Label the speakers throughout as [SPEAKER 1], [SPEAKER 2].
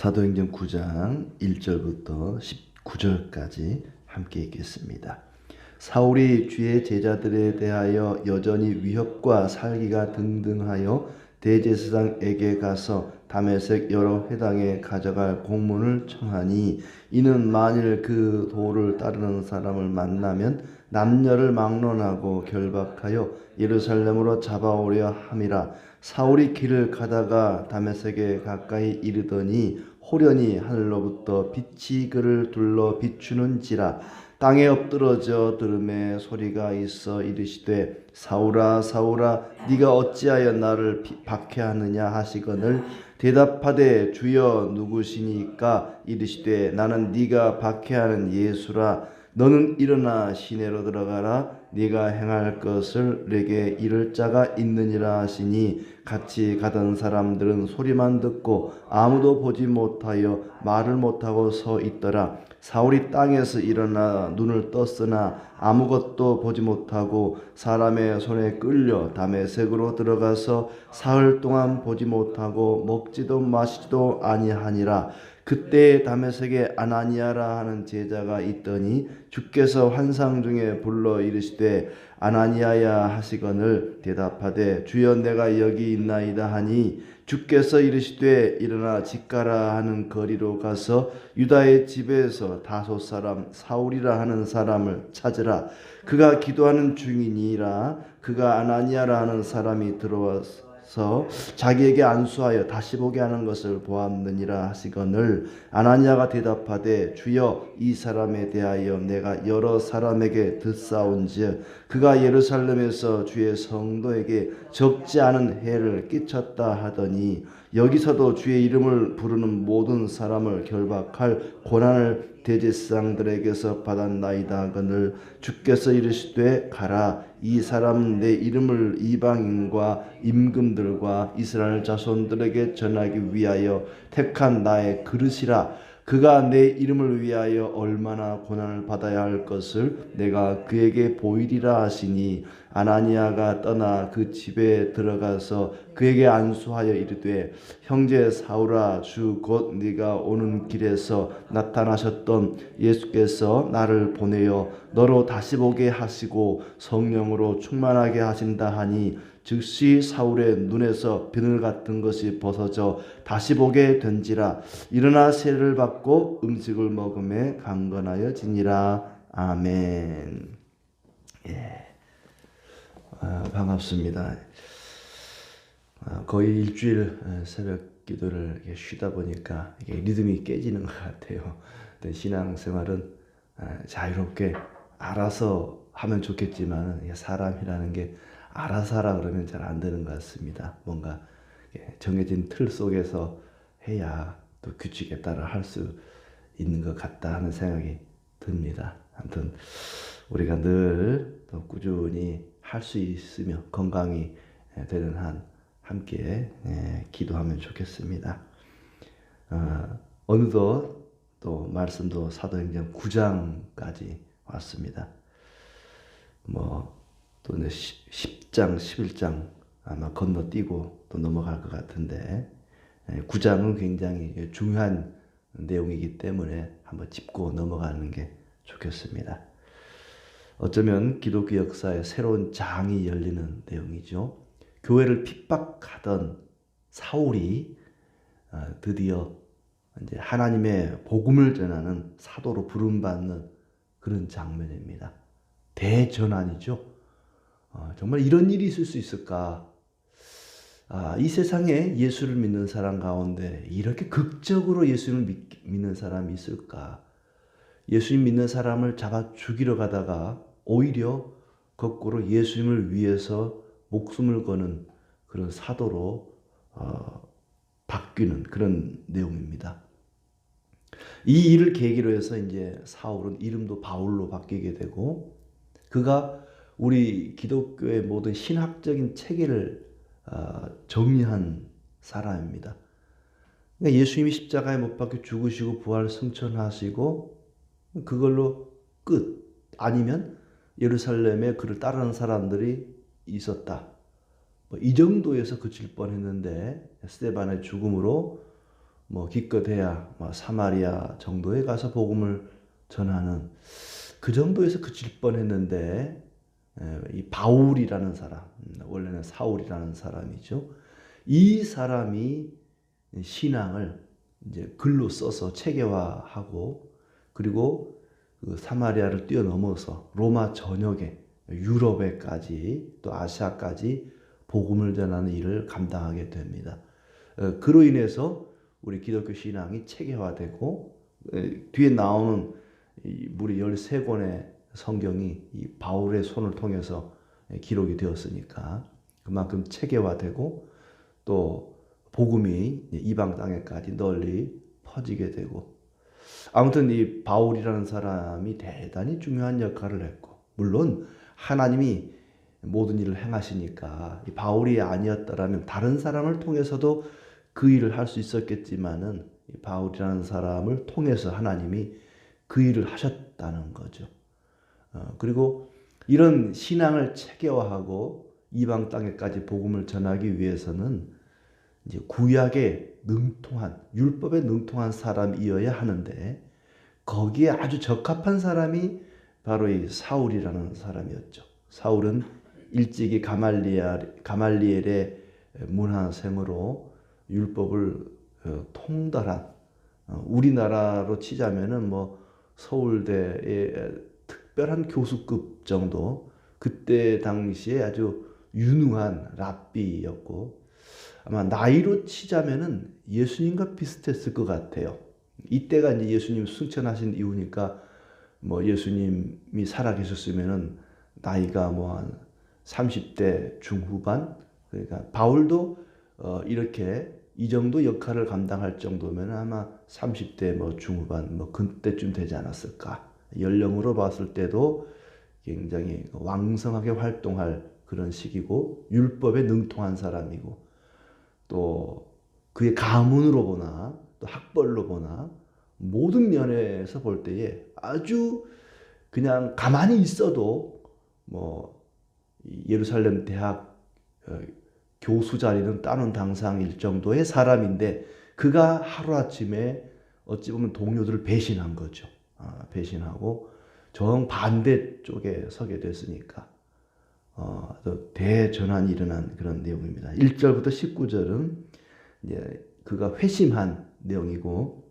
[SPEAKER 1] 사도행전 9장 1절부터 19절까지 함께 읽겠습니다. 사울이 주의 제자들에 대하여 여전히 위협과 살기가 등등하여 대제사장에게 가서 다메섹 여러 회당에 가져갈 공문을 청하니, 이는 만일 그 도를 따르는 사람을 만나면 남녀를 막론하고 결박하여 예루살렘으로 잡아오려 함이라. 사울이 길을 가다가 다메섹에 가까이 이르더니 호련히 하늘로부터 빛이 그를 둘러 비추는지라. 땅에 엎드러져 들음에 소리가 있어 이르시되, 사울아 사울아 네가 어찌하여 나를 박해하느냐 하시거늘, 대답하되 주여 누구시니까? 이르시되 나는 네가 박해하는 예수라. 너는 일어나 시내로 들어가라. 네가 행할 것을 내게 이를 자가 있느니라 하시니, 같이 가던 사람들은 소리만 듣고 아무도 보지 못하여 말을 못하고 서 있더라. 사울이 땅에서 일어나 눈을 떴으나 아무것도 보지 못하고 사람의 손에 끌려 다메섹으로 들어가서 사흘 동안 보지 못하고 먹지도 마시지도 아니하니라. 그때 다메섹에 아나니아라 하는 제자가 있더니 주께서 환상 중에 불러 이르시되, 아나니아야 하시거늘, 대답하되 주여 내가 여기 있나이다 하니, 주께서 이르시되 일어나 집 가라 하는 거리로 가서 유다의 집에서 다소 사람 사울이라 하는 사람을 찾으라. 그가 기도하는 중이니라. 그가 아나니아라 하는 사람이 들어와서 자기에게 안수하여 다시 보게 하는 것을 보았느니라 하시거늘, 아나니아가 대답하되 주여 이 사람에 대하여 내가 여러 사람에게 듣사온즉 그가 예루살렘에서 주의 성도에게 적지 않은 해를 끼쳤다 하더니, 여기서도 주의 이름을 부르는 모든 사람을 결박할 고난을 대제사장들에게서 받았나이다 하거늘, 주께서 이르시되 가라. 이 사람은 내 이름을 이방인과 임금들과 이스라엘 자손들에게 전하기 위하여 택한 나의 그릇이라. 그가 내 이름을 위하여 얼마나 고난을 받아야 할 것을 내가 그에게 보이리라 하시니, 아나니아가 떠나 그 집에 들어가서 그에게 안수하여 이르되, 형제 사울아, 주 곧 네가 오는 길에서 나타나셨던 예수께서 나를 보내어 너로 다시 보게 하시고 성령으로 충만하게 하신다 하니, 즉시 사울의 눈에서 비늘 같은 것이 벗어져 다시 보게 된지라. 일어나 세례를 받고 음식을 먹음에 강건하여지니라. 아멘. 예. 반갑습니다. 거의 일주일 새벽 기도를 쉬다 보니까 이게 리듬이 깨지는 것 같아요. 신앙생활은 자유롭게 알아서 하면 좋겠지만, 사람이라는 게 알아서 하라 그러면 잘 안 되는 것 같습니다. 뭔가 정해진 틀 속에서 해야 또 규칙에 따라 할 수 있는 것 같다 하는 생각이 듭니다. 아무튼 우리가 늘 또 꾸준히 할 수 있으며 건강이 되는 한 함께 기도하면 좋겠습니다. 어느덧 또 말씀도 사도행전 9장까지 왔습니다. 또 10장, 11장 아마 건너뛰고 또 넘어갈 것 같은데, 9장은 굉장히 중요한 내용이기 때문에 한번 짚고 넘어가는 게 좋겠습니다. 어쩌면 기독교 역사의 새로운 장이 열리는 내용이죠. 교회를 핍박하던 사울이 드디어 이제 하나님의 복음을 전하는 사도로 부름받는 그런 장면입니다. 대전환이죠. 정말 이런 일이 있을 수 있을까? 이 세상에 예수를 믿는 사람 가운데 이렇게 극적으로 예수를 믿는 사람이 있을까? 예수님 믿는 사람을 잡아 죽이러 가다가 오히려 거꾸로 예수님을 위해서 목숨을 거는 그런 사도로 바뀌는 그런 내용입니다. 이 일을 계기로 해서 이제 사울은 이름도 바울로 바뀌게 되고, 그가 우리 기독교의 모든 신학적인 체계를 정리한 사람입니다. 그러니까 예수님이 십자가에 못 박혀 죽으시고 부활 승천하시고 그걸로 끝, 아니면 예루살렘에 그를 따르는 사람들이 있었다, 이 정도에서 그칠 뻔했는데 스데반의 죽음으로 뭐 기껏해야 뭐 사마리아 정도에 가서 복음을 전하는 그 정도에서 그칠 뻔했는데 이 바울이라는 사람, 원래는 사울이라는 사람이죠. 이 사람이 신앙을 이제 글로 써서 체계화하고 그리고 그 사마리아를 뛰어넘어서 로마 전역에 유럽에까지 또 아시아까지 복음을 전하는 일을 감당하게 됩니다. 그로 인해서 우리 기독교 신앙이 체계화되고 뒤에 나오는 무려 13권의 성경이 이 바울의 손을 통해서 기록이 되었으니까 그만큼 체계화되고 또 복음이 이방 땅에까지 널리 퍼지게 되고 아무튼 이 바울이라는 사람이 대단히 중요한 역할을 했고 물론 하나님이 모든 일을 행하시니까 이 바울이 아니었다라면 다른 사람을 통해서도 그 일을 할 수 있었겠지만은 이 바울이라는 사람을 통해서 하나님이 그 일을 하셨다는 거죠. 그리고 이런 신앙을 체계화하고 이방 땅에까지 복음을 전하기 위해서는 이제 구약에 능통한 율법에 능통한 사람이어야 하는데 거기에 아주 적합한 사람이 바로 이 사울이라는 사람이었죠. 사울은 일찍이 가말리엘의 문화생으로 율법을 통달한 우리나라로 치자면은 뭐 서울대의 특별한 교수급 정도 그때 당시에 아주 유능한 랍비였고 아마 나이로 치자면은 예수님과 비슷했을 것 같아요. 이때가 이제 예수님 승천하신 이후니까 뭐 예수님이 살아계셨으면은 나이가 뭐 한 30대 중후반 그러니까 바울도 이렇게 이 정도 역할을 감당할 정도면 아마 30대 뭐 중후반 뭐 그때쯤 되지 않았을까. 연령으로 봤을 때도 굉장히 왕성하게 활동할 그런 시기고 율법에 능통한 사람이고 또 그의 가문으로 보나 또 학벌로 보나 모든 면에서 볼 때에 아주 그냥 가만히 있어도 뭐 예루살렘 대학 교수 자리는 따놓은 당상일 정도의 사람인데 그가 하루아침에 어찌 보면 동료들을 배신한 거죠. 배신하고 정반대 쪽에 서게 됐으니까 대전환이 일어난 그런 내용입니다. 1절부터 19절은 이제 그가 회심한 내용이고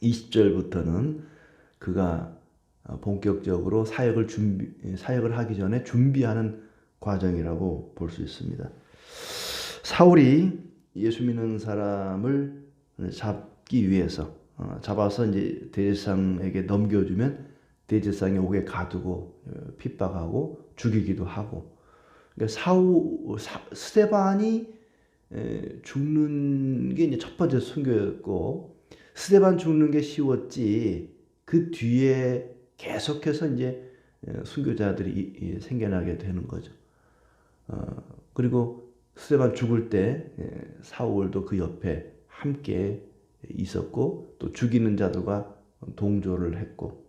[SPEAKER 1] 20절부터는 그가 본격적으로 사역을 하기 전에 준비하는 과정이라고 볼 수 있습니다. 사울이 예수 믿는 사람을 잡기 위해서 잡아서 이제 대제사장에게 넘겨주면 대제사장이 옥에 가두고 핍박하고 죽이기도 하고 그러니까 스데반이 죽는 게 이제 첫 번째 순교였고 스데반 죽는 게 쉬웠지 그 뒤에 계속해서 이제 순교자들이 생겨나게 되는 거죠. 그리고 스데반 죽을 때 사울도 그 옆에 함께 있었고 또 죽이는 자들과 동조를 했고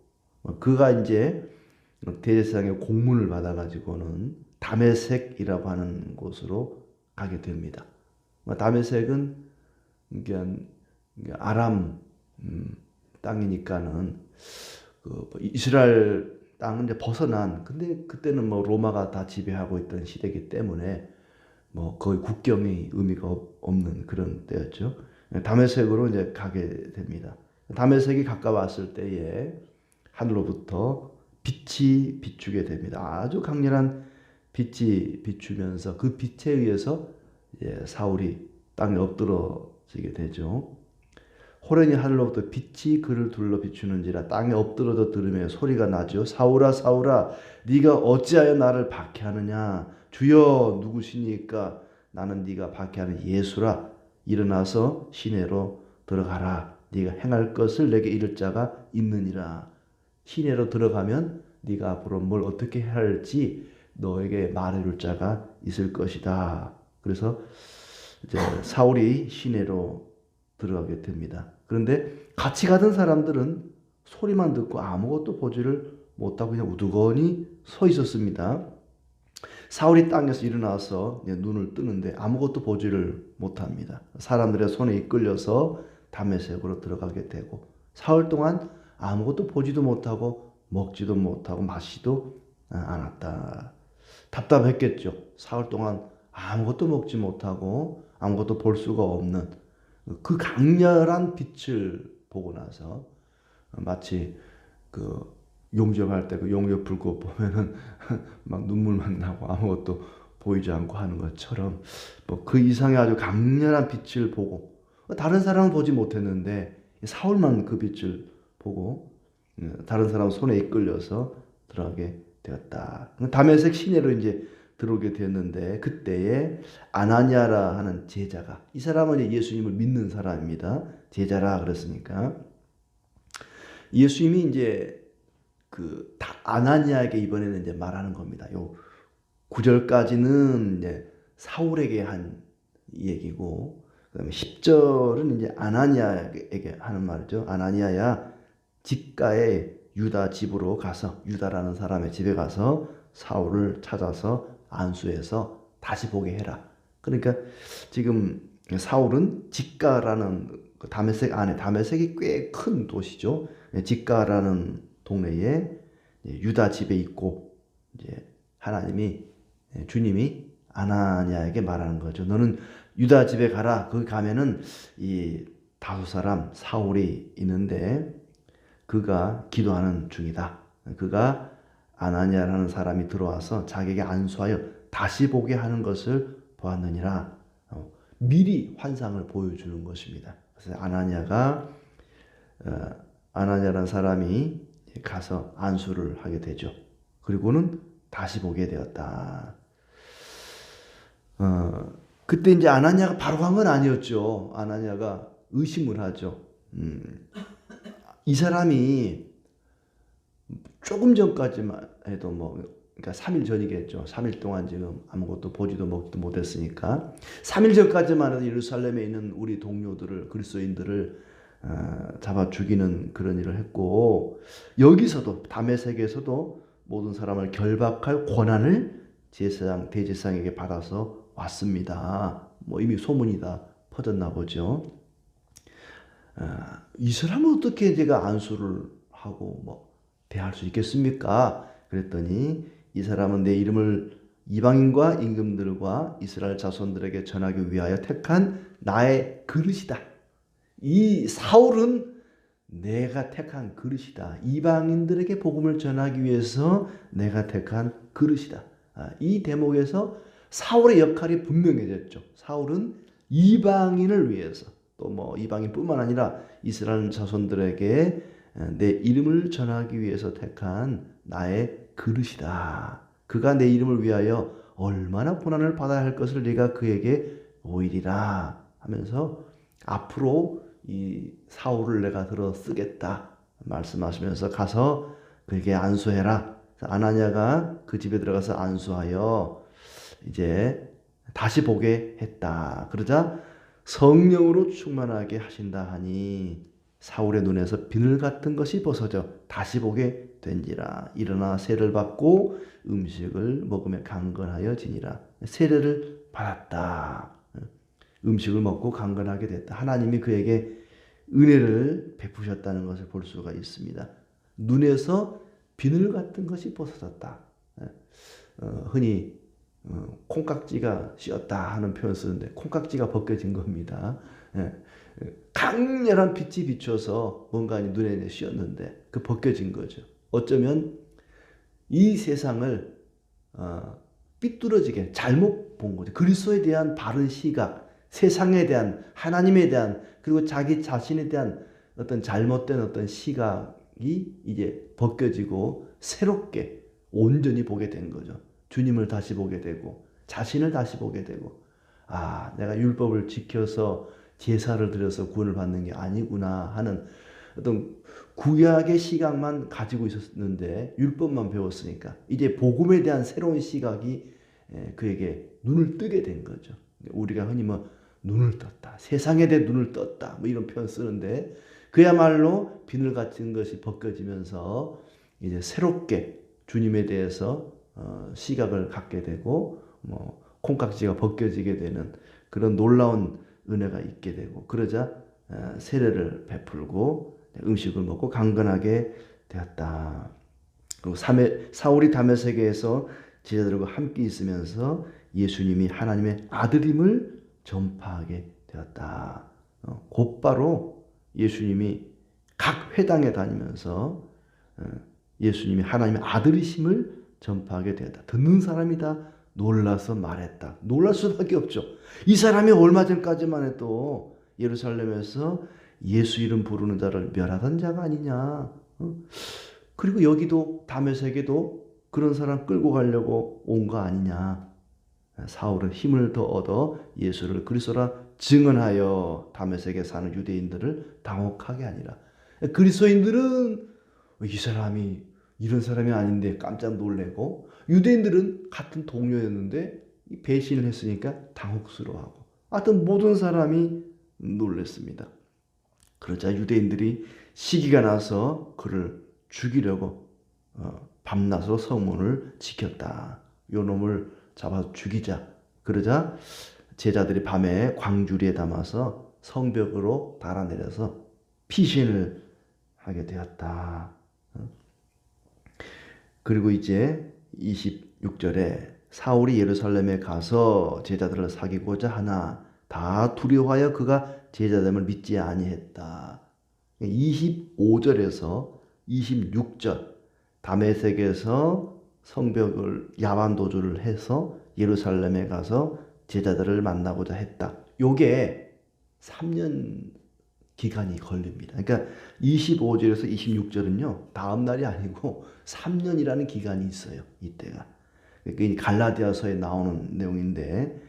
[SPEAKER 1] 그가 이제 대제사장의 공문을 받아가지고는 다메섹이라고 하는 곳으로 가게 됩니다. 다메섹은 아람 땅이니까는 그 이스라엘 땅은 이제 벗어난 근데 그때는 뭐 로마가 다 지배하고 있던 시대이기 때문에 뭐 거의 국경의 의미가 없는 그런 때였죠. 다메섹으로 이제 가게 됩니다. 다메섹이 가까웠을 때에 하늘로부터 빛이 비추게 됩니다. 아주 강렬한 빛이 비추면서 그 빛에 의해서 사울이 땅에 엎드러지게 되죠. 호련히 하늘로부터 빛이 그를 둘러 비추는지라 땅에 엎드러져 들으며 소리가 나죠. 사울아 사울아 네가 어찌하여 나를 박해하느냐. 주여 누구시니까. 나는 네가 박해하는 예수라. 일어나서 시내로 들어가라. 네가 행할 것을 내게 이를 자가 있느니라. 시내로 들어가면 네가 앞으로 뭘 어떻게 해야 할지 너에게 말해줄 자가 있을 것이다. 그래서 이제 사울이 시내로 들어가게 됩니다. 그런데 같이 가던 사람들은 소리만 듣고 아무것도 보지를 못하고 그냥 우두커니 서 있었습니다. 사울이 땅에서 일어나서 눈을 뜨는데 아무것도 보지를 못합니다. 사람들의 손에 이끌려서 다메섹으로 들어가게 되고 사흘 동안 아무것도 보지도 못하고 먹지도 못하고 마시지도 않았다. 답답했겠죠. 사흘 동안 아무것도 먹지 못하고 아무것도 볼 수가 없는 그 강렬한 빛을 보고 나서 마치 그 용접할 때 그 용접 불고 보면은 막 눈물만 나고 아무것도 보이지 않고 하는 것처럼 뭐 그 이상의 아주 강렬한 빛을 보고 다른 사람은 보지 못했는데 사울만 그 빛을 보고 다른 사람 손에 이끌려서 들어가게 되었다. 다메섹 시내로 이제 들어오게 되었는데 그때에 아나니아라 하는 제자가 이 사람은 이제 예수님을 믿는 사람입니다. 제자라 그랬으니까 예수님이 이제 그 아나니아에게 이번에는 이제 말하는 겁니다. 요 9절까지는 이제 사울에게 한 얘기고 그다음에 10절은 이제 아나니아에게 하는 말이죠. 아나니아야 집가에 유다 집으로 가서 유다라는 사람의 집에 가서 사울을 찾아서 안수해서 다시 보게 해라. 그러니까 지금 사울은 집가라는 그 다메섹 안에 다메섹이 꽤 큰 도시죠. 집가라는 동네에 유다 집에 있고 이제 하나님이 주님이 아나니아에게 말하는 거죠. 너는 유다 집에 가라. 거기 가면은 이 다수 사람 사울이 있는데 그가 기도하는 중이다. 그가 아나니아라는 사람이 들어와서 자기에게 안수하여 다시 보게 하는 것을 보았느니라. 미리 환상을 보여주는 것입니다. 그래서 아나니아라는 사람이 가서 안수를 하게 되죠. 그리고는 다시 보게 되었다. 그때 이제 아나니아가 바로 간 건 아니었죠. 아나니아가 의심을 하죠. 이 사람이 조금 전까지만 해도 그러니까 3일 전이겠죠. 3일 동안 지금 아무것도 보지도 먹지도 못했으니까 3일 전까지만 해도 예루살렘에 있는 우리 동료들을 그리스도인들을 잡아 죽이는 그런 일을 했고 여기서도 다메섹에서도 모든 사람을 결박할 권한을 대제사장에게 받아서 왔습니다. 이미 소문이 다 퍼졌나 보죠. 이 사람은 어떻게 제가 안수를 하고 대할 수 있겠습니까? 그랬더니 이 사람은 내 이름을 이방인과 임금들과 이스라엘 자손들에게 전하기 위하여 택한 나의 그릇이다. 이 사울은 내가 택한 그릇이다. 이방인들에게 복음을 전하기 위해서 내가 택한 그릇이다. 이 대목에서 사울의 역할이 분명해졌죠. 사울은 이방인을 위해서 또 이방인뿐만 아니라 이스라엘 자손들에게 내 이름을 전하기 위해서 택한 나의 그릇이다. 그가 내 이름을 위하여 얼마나 고난을 받아야 할 것을 네가 그에게 보이리라 하면서 앞으로 이 사울을 내가 들어 쓰겠다 말씀하시면서 가서 그에게 안수해라. 아나니아가 그 집에 들어가서 안수하여 이제 다시 보게 했다. 그러자 성령으로 충만하게 하신다 하니 사울의 눈에서 비늘 같은 것이 벗어져 다시 보게 된지라. 일어나 세례를 받고 음식을 먹으며 강건하여 지니라. 세례를 받았다. 음식을 먹고 강건하게 됐다. 하나님이 그에게 은혜를 베푸셨다는 것을 볼 수가 있습니다. 눈에서 비늘 같은 것이 벗어졌다. 흔히 콩깍지가 씌었다 하는 표현을 쓰는데 콩깍지가 벗겨진 겁니다. 강렬한 빛이 비춰서 뭔가 눈에 씌었는데 그 벗겨진 거죠. 어쩌면 이 세상을 삐뚤어지게 잘못 본 거죠. 그리스도에 대한 바른 시각, 세상에 대한, 하나님에 대한, 그리고 자기 자신에 대한 어떤 잘못된 어떤 시각이 이제 벗겨지고 새롭게 온전히 보게 된 거죠. 주님을 다시 보게 되고 자신을 다시 보게 되고 내가 율법을 지켜서 제사를 드려서 구원을 받는 게 아니구나 하는 어떤 구약의 시각만 가지고 있었는데 율법만 배웠으니까 이제 복음에 대한 새로운 시각이 그에게 눈을 뜨게 된 거죠. 우리가 흔히 눈을 떴다, 세상에 대해 눈을 떴다 이런 표현 쓰는데 그야말로 비늘 같은 것이 벗겨지면서 이제 새롭게 주님에 대해서 시각을 갖게 되고 콩깍지가 벗겨지게 되는 그런 놀라운 은혜가 있게 되고 그러자 세례를 베풀고 음식을 먹고 강건하게 되었다. 그리고 사울이 다메섹에서 제자들과 함께 있으면서 예수님이 하나님의 아들임을 전파하게 되었다. 곧바로 예수님이 각 회당에 다니면서 예수님이 하나님의 아들이심을 전파하게 되었다. 듣는 사람이 다 놀라서 말했다. 놀랄 수밖에 없죠. 이 사람이 얼마 전까지만 해도 예루살렘에서 예수 이름 부르는 자를 멸하던 자가 아니냐. 그리고 여기도 다메섹에도 그런 사람 끌고 가려고 온 거 아니냐. 사울은 힘을 더 얻어 예수를 그리스도라 증언하여 다메섹에 사는 유대인들을 당혹하게 하니라. 그리스도인들은 이 사람이 이런 사람이 아닌데 깜짝 놀래고, 유대인들은 같은 동료였는데 배신을 했으니까 당혹스러워하고, 하여튼 모든 사람이 놀랬습니다. 그러자 유대인들이 시기가 나서 그를 죽이려고 밤낮으로 성문을 지켰다. 요 놈을 잡아서 죽이자. 그러자 제자들이 밤에 광주리에 담아서 성벽으로 달아내려서 피신을 하게 되었다. 그리고 이제 26절에 사울이 예루살렘에 가서 제자들을 사귀고자 하나 다 두려워하여 그가 제자됨을 믿지 아니했다. 25절에서 26절 다메섹에서 성벽을 야반 도주를 해서 예루살렘에 가서 제자들을 만나고자 했다. 요게 3년 기간이 걸립니다. 그러니까 25절에서 26절은요, 다음 날이 아니고 3년이라는 기간이 있어요. 이때가. 그러니까 갈라디아서에 나오는 내용인데,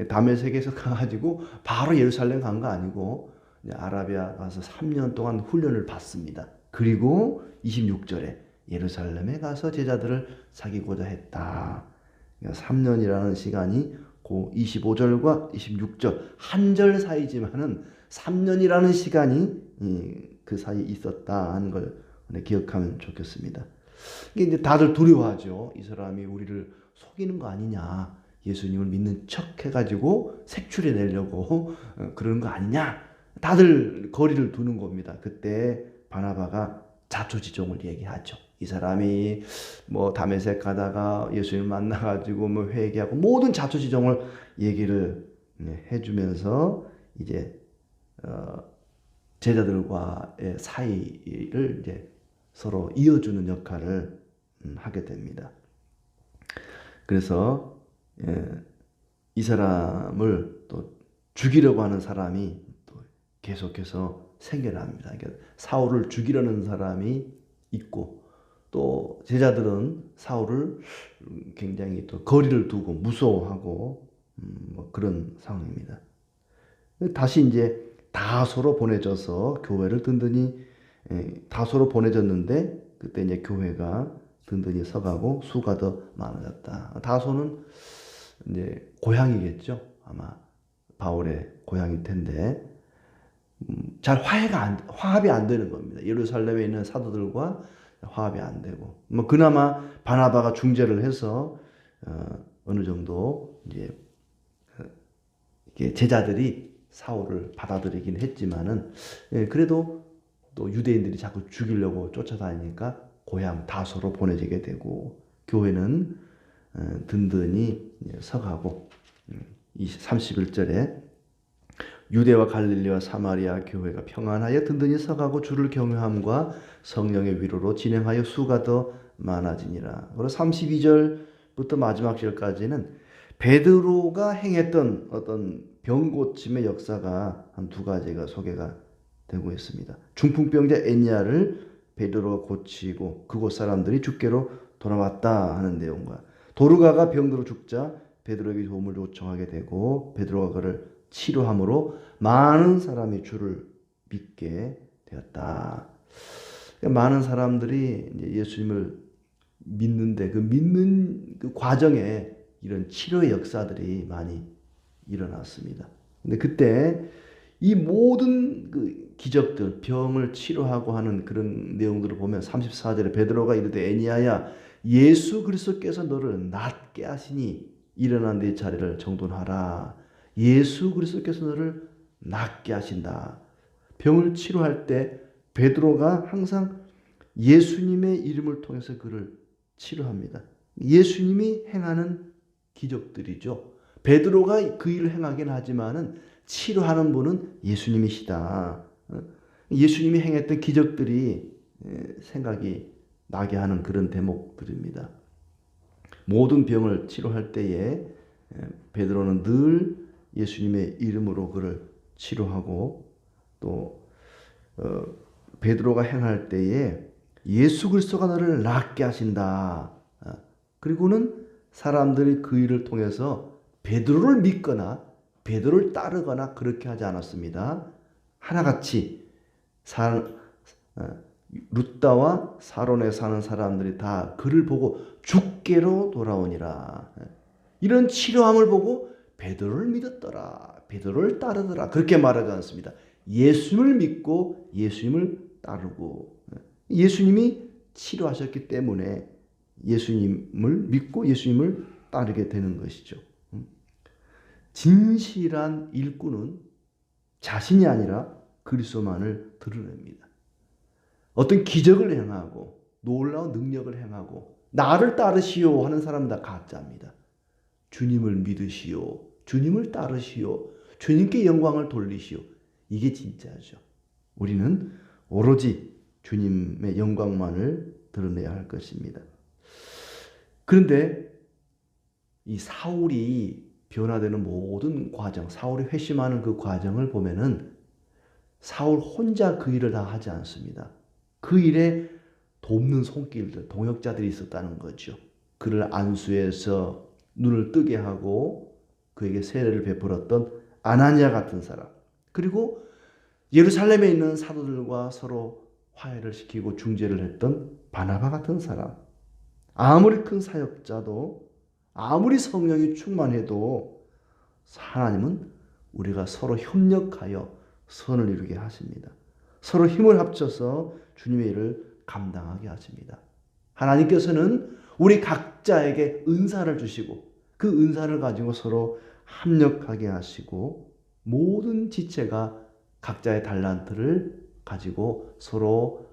[SPEAKER 1] 다메섹에서 가가지고 바로 예루살렘 간 거 아니고 아라비아 가서 3년 동안 훈련을 받습니다. 그리고 26절에 예루살렘에 가서 제자들을 사귀고자 했다. 그러니까 3년이라는 시간이 그 25절과 26절 한 절 사이지만은 3년이라는 시간이 그 사이에 있었다 하는 걸 기억하면 좋겠습니다. 이게 이제 다들 두려워하죠. 이 사람이 우리를 속이는 거 아니냐, 예수님을 믿는 척 해가지고 색출해 내려고 그러는 거 아니냐, 다들 거리를 두는 겁니다. 그때 바나바가 자초지종을 얘기하죠. 이 사람이 뭐 다메섹 가다가 예수님을 만나가지고 뭐 회개하고 모든 자초지종을 얘기를 해주면서 이제 제자들과의 사이를 이제 서로 이어주는 역할을 하게 됩니다. 그래서 이 사람을 또 죽이려고 하는 사람이 또 계속해서 생겨납니다. 그러니까 사울을 죽이려는 사람이 있고, 또 제자들은 사울을 굉장히 또 거리를 두고 무서워하고 뭐 그런 상황입니다. 다시 이제 다소로 보내져서 교회를 든든히, 다소로 보내졌는데 그때 이제 교회가 든든히 서가고 수가 더 많아졌다. 다소는 이제 고향이겠죠. 아마 바울의 고향일 텐데 잘 화합이 안 되는 겁니다. 예루살렘에 있는 사도들과 화합이 안 되고, 뭐 그나마 바나바가 중재를 해서 어느 정도 이제 제자들이 사울을 받아들이긴 했지만은, 그래도 또 유대인들이 자꾸 죽이려고 쫓아다니니까 고향 다소로 보내지게 되고, 교회는 든든히 서가고, 31절에 유대와 갈릴리와 사마리아 교회가 평안하여 든든히 서가고 주를 경외함과 성령의 위로로 진행하여 수가 더 많아지니라. 그리고 32절부터 마지막 절까지는 베드로가 행했던 어떤 병고침의 역사가 한 두 가지가 소개가 되고 있습니다. 중풍병자 에니야를 베드로가 고치고 그곳 사람들이 주께로 돌아왔다 하는 내용과, 도르가가 병들어 죽자 베드로에게 도움을 요청하게 되고 베드로가 그를 치료함으로 많은 사람이 주를 믿게 되었다. 많은 사람들이 이제 예수님을 믿는데 그 믿는 그 과정에 이런 치료의 역사들이 많이 일어났습니다. 근데 그때 이 모든 그 기적들, 병을 치료하고 하는 그런 내용들을 보면 34절에 베드로가 이르되 에니야야, 예수 그리스도께서 너를 낫게 하시니 일어난 네 자리를 정돈하라. 예수 그리스도께서 너를 낫게 하신다. 병을 치료할 때 베드로가 항상 예수님의 이름을 통해서 그를 치료합니다. 예수님이 행하는 기적들이죠. 베드로가 그 일을 행하긴 하지만은 치료하는 분은 예수님이시다. 예수님이 행했던 기적들이 생각이 나게 하는 그런 대목들입니다. 모든 병을 치료할 때에 베드로는 늘 예수님의 이름으로 그를 치료하고 또 베드로가 행할 때에 예수 그리스도가 너를 낫게 하신다. 그리고는 사람들이 그 일을 통해서 베드로를 믿거나 베드로를 따르거나 그렇게 하지 않았습니다. 하나같이 룻다와 사론에 사는 사람들이 다 그를 보고 주께로 돌아오니라. 이런 치료함을 보고 베드로를 믿었더라. 베드로를 따르더라. 그렇게 말하지 않습니다. 예수님을 믿고 예수님을 따르고 예수님이 치료하셨기 때문에 예수님을 믿고 예수님을 따르게 되는 것이죠. 진실한 일꾼은 자신이 아니라 그리스도만을 드러냅니다. 어떤 기적을 행하고 놀라운 능력을 행하고 나를 따르시오 하는 사람은 다 가짜입니다. 주님을 믿으시오. 주님을 따르시오. 주님께 영광을 돌리시오. 이게 진짜죠. 우리는 오로지 주님의 영광만을 드러내야 할 것입니다. 그런데 이 사울이 변화되는 모든 과정, 사울이 회심하는 그 과정을 보면은 사울 혼자 그 일을 다 하지 않습니다. 그 일에 돕는 손길들, 동역자들이 있었다는 거죠. 그를 안수해서 눈을 뜨게 하고 그에게 세례를 베풀었던 아나니아 같은 사람, 그리고 예루살렘에 있는 사도들과 서로 화해를 시키고 중재를 했던 바나바 같은 사람, 아무리 큰 사역자도 아무리 성령이 충만해도 하나님은 우리가 서로 협력하여 선을 이루게 하십니다. 서로 힘을 합쳐서 주님의 일을 감당하게 하십니다. 하나님께서는 우리 각자에게 은사를 주시고 그 은사를 가지고 서로 합력하게 하시고 모든 지체가 각자의 달란트를 가지고 서로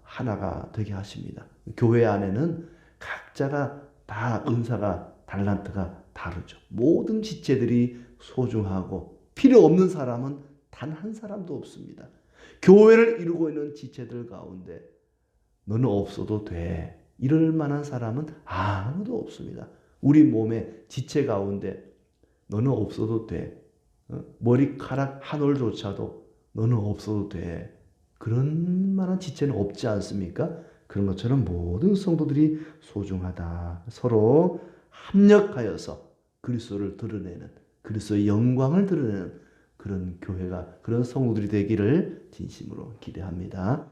[SPEAKER 1] 하나가 되게 하십니다. 교회 안에는 각자가 다 은사가 달란트가 다르죠. 모든 지체들이 소중하고 필요 없는 사람은 단 한 사람도 없습니다. 교회를 이루고 있는 지체들 가운데 너는 없어도 돼. 이럴 만한 사람은 아무도 없습니다. 우리 몸의 지체 가운데 너는 없어도 돼. 머리카락 한 올조차도 너는 없어도 돼. 그런 만한 지체는 없지 않습니까? 그런 것처럼 모든 성도들이 소중하다. 서로 합력하여서 그리스도를 드러내는, 그리스도의 영광을 드러내는 그런 교회가, 그런 성도들이 되기를 진심으로 기대합니다.